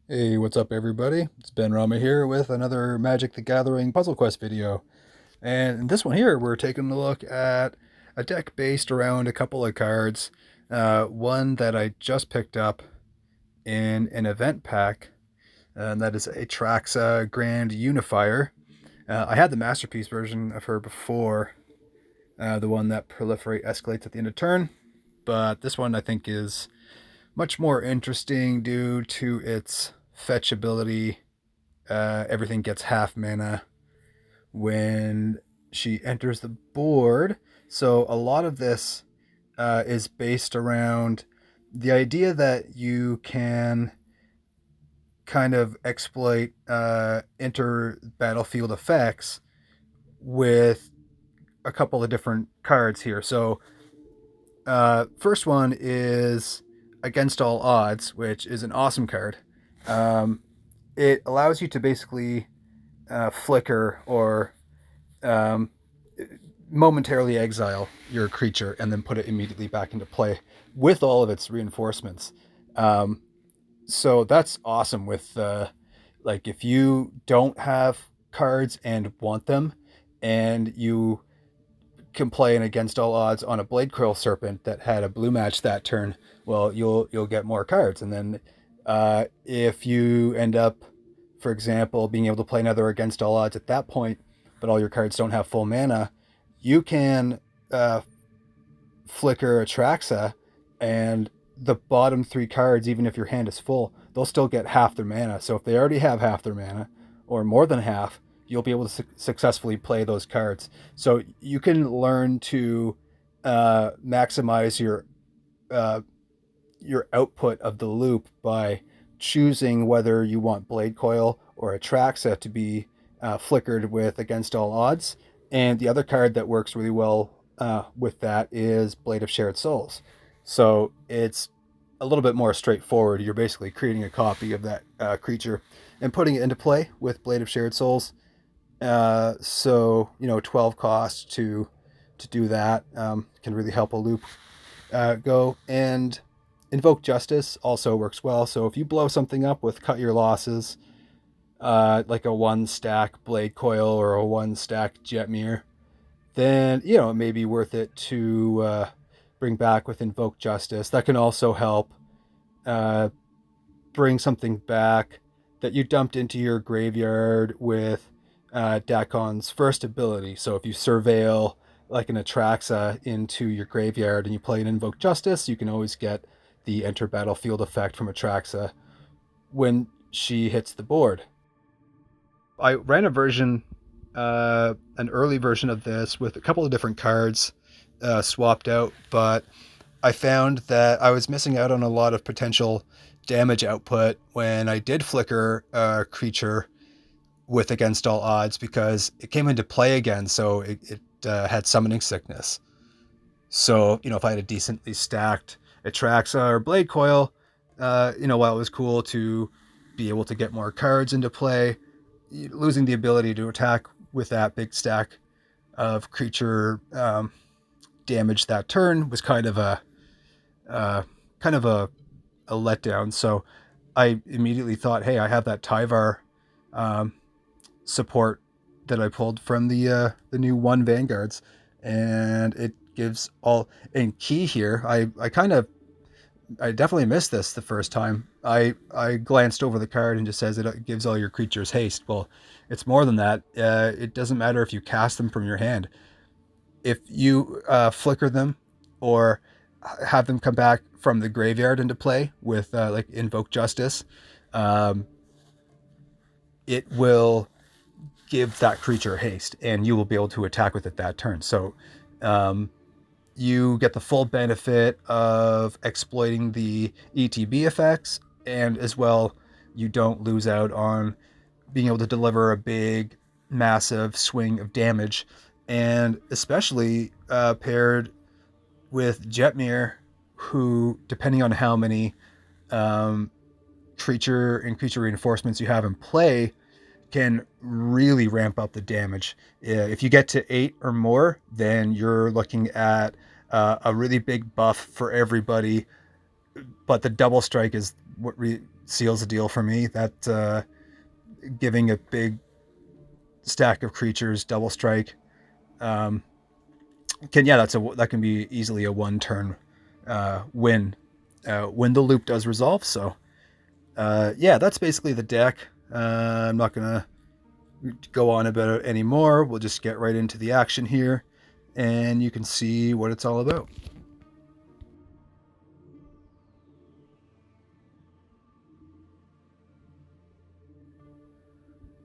Hey, what's up everybody? It's Ben Rama here with another Magic the Gathering Puzzle Quest video. And in this one here, we're taking a look at a deck based around a couple of cards. One that I just picked up in an event pack, and that is Atraxa Grand Unifier. I had the Masterpiece version of her before, the one that Proliferate escalates at the end of turn, but this one I think is much more interesting due to its fetch ability. Everything gets half mana when she enters the board. So a lot of this is based around the idea that you can kind of exploit inter battlefield effects with a couple of different cards here. So first one is Against All Odds, which is an awesome card. It allows you to basically flicker or um, momentarily exile your creature and then put it immediately back into play with all of its reinforcements. Um, so that's awesome with like if you don't have cards and want them and you can play an Against All Odds on a Blade Coil Serpent that had a blue match that turn, well, you'll get more cards. And then if you end up, for example, being able to play another Against All Odds at that point, but all your cards don't have full mana, you can flicker Atraxa, and the bottom three cards, even if your hand is full, they'll still get half their mana. So if they already have half their mana, or more than half, you'll be able to successfully play those cards. So you can learn to maximize uh, your output of the loop by choosing whether you want Blade Coil or Atraxa to be flickered with Against All Odds. And the other card that works really well with that is Blade of Shared Souls. So it's a little bit more straightforward. You're basically creating a copy of that creature and putting it into play with Blade of Shared Souls. So 12 costs to do that can really help a loop go. And Invoke Justice also works well. So if you blow something up with Cut Your Losses, like a one stack Blade Coil or a one stack Jetmir, then it may be worth it to bring back with Invoke Justice. That can also help uh, bring something back that you dumped into your graveyard with Dakon's first ability. So if you surveil like an Atraxa into your graveyard and you play an Invoke Justice, you can always get the enter battlefield effect from Atraxa when she hits the board. I ran a version, an early version of this with a couple of different cards swapped out, but I found that I was missing out on a lot of potential damage output when I did flicker a creature with Against All Odds because it came into play again, so it had Summoning Sickness. So, if I had a decently stacked Atraxa or Blade Coil, while it was cool to be able to get more cards into play, losing the ability to attack with that big stack of creature damage that turn was uh, kind of a letdown. So I immediately thought, hey, I have that Tyvar um, support that I pulled from the new one Vanguards, and it gives all in key here. I definitely missed this the first time. I glanced over the card and just says it gives all your creatures haste. Well, it's more than that. It doesn't matter if you cast them from your hand. If you flicker them or have them come back from the graveyard into play with like Invoke Justice, um, it will give that creature haste, and you will be able to attack with it that turn. So um, you get the full benefit of exploiting the ETB effects, and as well, you don't lose out on being able to deliver a big, massive swing of damage, and especially paired with Jetmir, who, depending on how many um, creature and creature reinforcements you have in play, can really ramp up the damage. If you get to 8 or more, then you're looking at a really big buff for everybody. But the double strike is what seals the deal for me. That giving a big stack of creatures double strike um, that can be easily a 1 turn win when the loop does resolve. So yeah, that's basically the deck. I'm not gonna go on about it anymore. We'll just get right into the action here, and you can see what it's all about.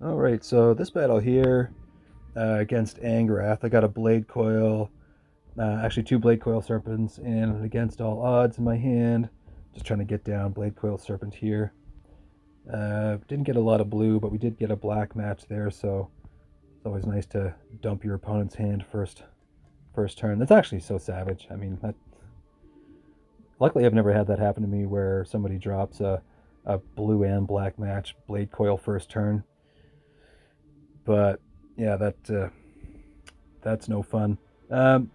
All right, so this battle here against Angrath, I got a Blade Coil, actually 2 Blade Coil Serpents, and Against All Odds in my hand. Just trying to get down Blade Coil Serpent here. Didn't get a lot of blue, but we did get a black match there, so it's always nice to dump your opponent's hand first turn. That's actually so savage. I mean, luckily I've never had that happen to me where somebody drops a blue and black match Blade Coil first turn. But yeah, that's no fun.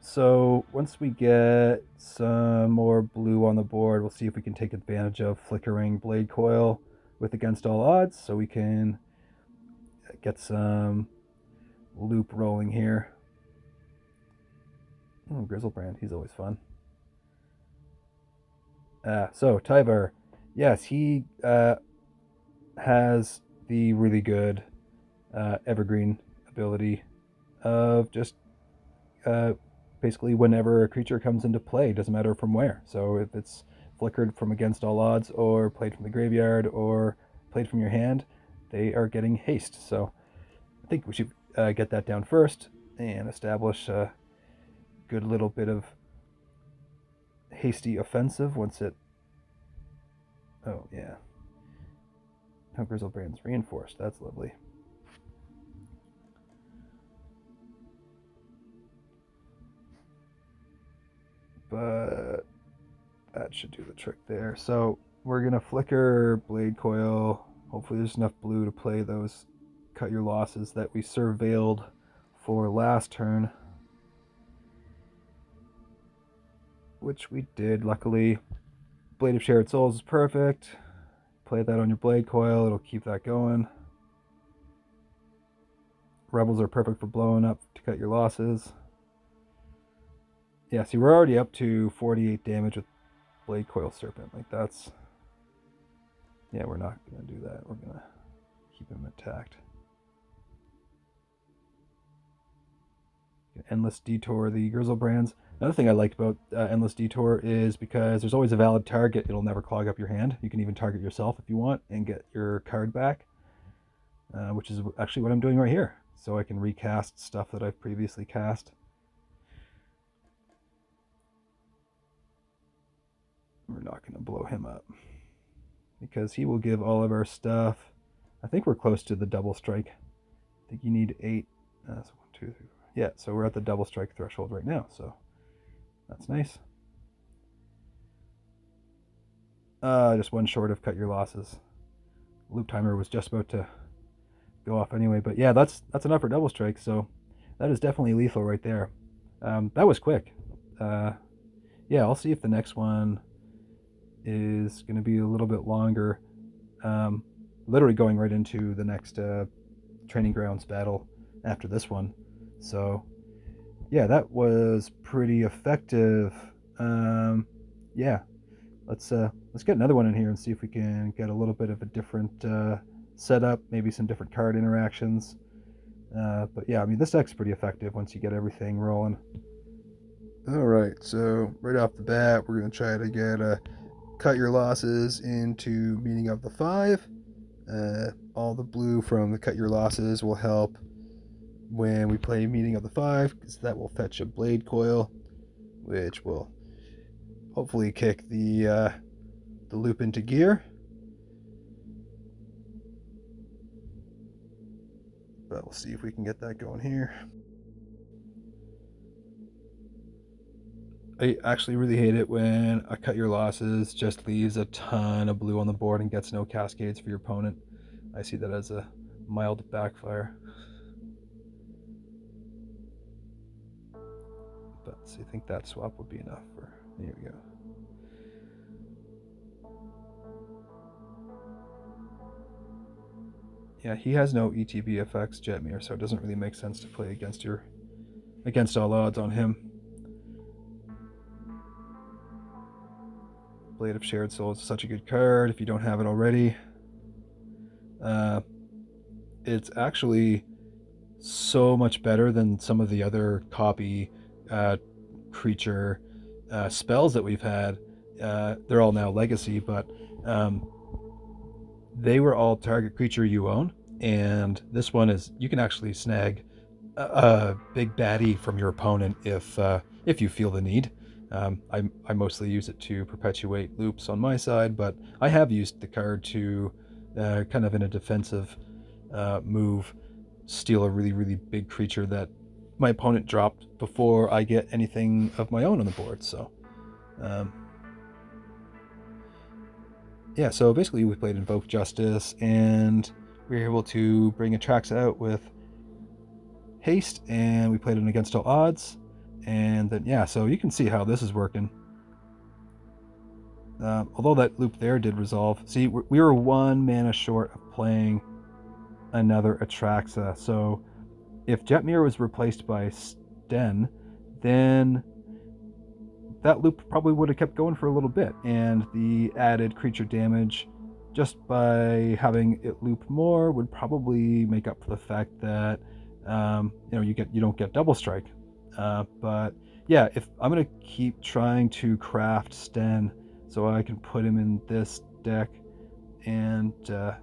So once we get some more blue on the board, we'll see if we can take advantage of flickering Blade Coil with Against All Odds, so we can get some loop rolling here. Grizzlebrand, he's always fun. So Tyvar, yes, he has the really good evergreen ability of just basically whenever a creature comes into play, doesn't matter from where. So if it's flickered from Against All Odds, or played from the graveyard, or played from your hand, they are getting haste. So I think we should get that down first and establish a good little bit of hasty offensive once it... Oh, yeah. Oh, Grizzlebrand's reinforced. That's lovely. But that should do the trick there. So we're going to flicker Blade Coil. Hopefully there's enough blue to play those Cut Your Losses that we surveilled for last turn, which we did, luckily. Blade of Shared Souls is perfect. Play that on your Blade Coil, it'll keep that going. Rebels are perfect for blowing up to cut your losses. Yeah, see, we're already up to 48 damage with Blade Coil Serpent. Like, that's... Yeah, we're not going to do that. We're going to keep him attacked. Endless Detour the Grizzlebrands. Another thing I like about Endless Detour is because there's always a valid target. It'll never clog up your hand. You can even target yourself if you want and get your card back, which is actually what I'm doing right here. So I can recast stuff that I've previously cast. We're not going to blow him up because he will give all of our stuff. I think we're close to the double strike. I think you need 8. So 1, 2, 3, 4. Yeah, so we're at the double strike threshold right now, so that's nice. Just 1 short of Cut Your Losses. Loop timer was just about to go off anyway, but yeah, that's enough for double strike, so that is definitely lethal right there. That was quick. Yeah, I'll see if the next one is going to be a little bit longer. Literally going right into the next training grounds battle after this one. So yeah, that was pretty effective. Yeah, let's get another one in here and see if we can get a little bit of a different setup, maybe some different card interactions. But yeah, I mean, this deck's pretty effective once you get everything rolling. Alright, so right off the bat, we're going to try to get Cut Your Losses into Meaning of the 5. All the blue from the Cut Your Losses will help when we play Meaning of the 5, because that will fetch a Blade Coil, which will hopefully kick the loop into gear. But we'll see if we can get that going here. I actually really hate it when a Cut Your Losses just leaves a ton of blue on the board and gets no cascades for your opponent. I see that as a mild backfire. But so I think that swap would be enough for... There we go. Yeah, he has no ETBFX Jetmir, so it doesn't really make sense to play against all odds on him. Blade of Shared Soul is such a good card if you don't have it already. It's actually so much better than some of the other copy creature spells that we've had. They're all now legacy, but they were all target creature you own, and this one is you can actually snag a big baddie from your opponent if you feel the need. I mostly use it to perpetuate loops on my side, but I have used the card to kind of in a defensive move steal a really big creature that my opponent dropped before I get anything of my own on the board. So yeah, so basically we played Invoke Justice, and we were able to bring Atraxa out with haste, and we played it against all odds. And then, yeah, so you can see how this is working. Although that loop there did resolve. See, we were 1 mana short of playing another Atraxa. So if Jetmir was replaced by Sten, then that loop probably would have kept going for a little bit, and the added creature damage just by having it loop more would probably make up for the fact that you don't get double strike. But yeah, if I'm gonna keep trying to craft Sten so I can put him in this deck, and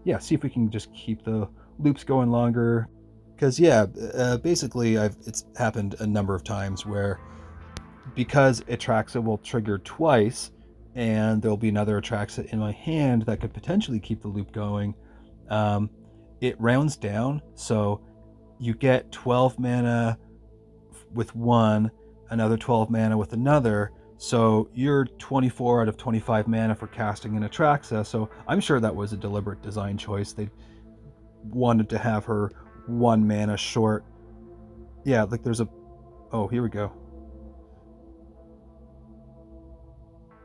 yeah, see if we can just keep the loops going longer. Because yeah, basically it's happened a number of times where, because Atraxa will trigger twice, and there'll be another Atraxa in my hand that could potentially keep the loop going, it rounds down, so you get 12 mana with one, another 12 mana with another, so you're 24 out of 25 mana for casting an Atraxa. So I'm sure that was a deliberate design choice. They wanted to have her 1 mana short. Yeah, like there's a... Oh, here we go.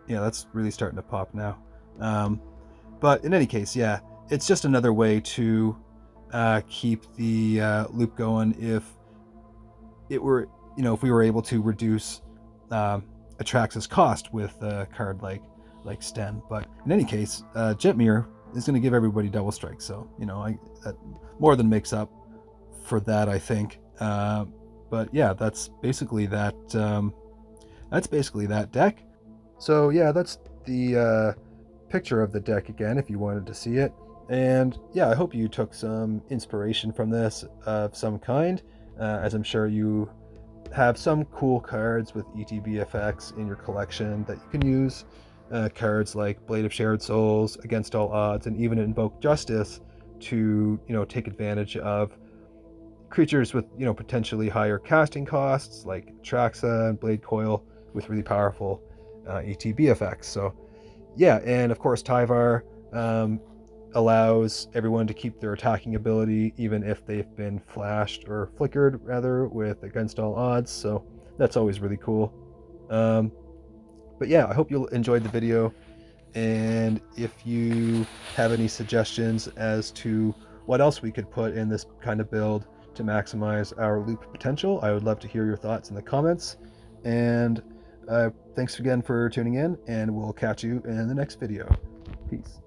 Yeah, that's really starting to pop now. But in any case, yeah, it's just another way to keep the loop going if it were, if we were able to reduce Atraxa's cost with a card like Sten. But in any case, Jetmir is going to give everybody double strike, so that more than makes up for that, I think. But yeah, that's basically that. That's basically that deck. So yeah, that's the picture of the deck again, if you wanted to see it. And yeah, I hope you took some inspiration from this of some kind, as I'm sure you have some cool cards with ETBFX in your collection that you can use. Cards like Blade of Shared Souls, Against All Odds, and even Invoke Justice to take advantage of creatures with potentially higher casting costs like Atraxa and Blade Coil with really powerful ETBFX. So yeah, and of course Tyvar allows everyone to keep their attacking ability even if they've been flashed or flickered rather with Against All Odds, so that's always really cool. But yeah, I hope you enjoyed the video, and if you have any suggestions as to what else we could put in this kind of build to maximize our loop potential, I would love to hear your thoughts in the comments. And thanks again for tuning in, and we'll catch you in the next video. Peace.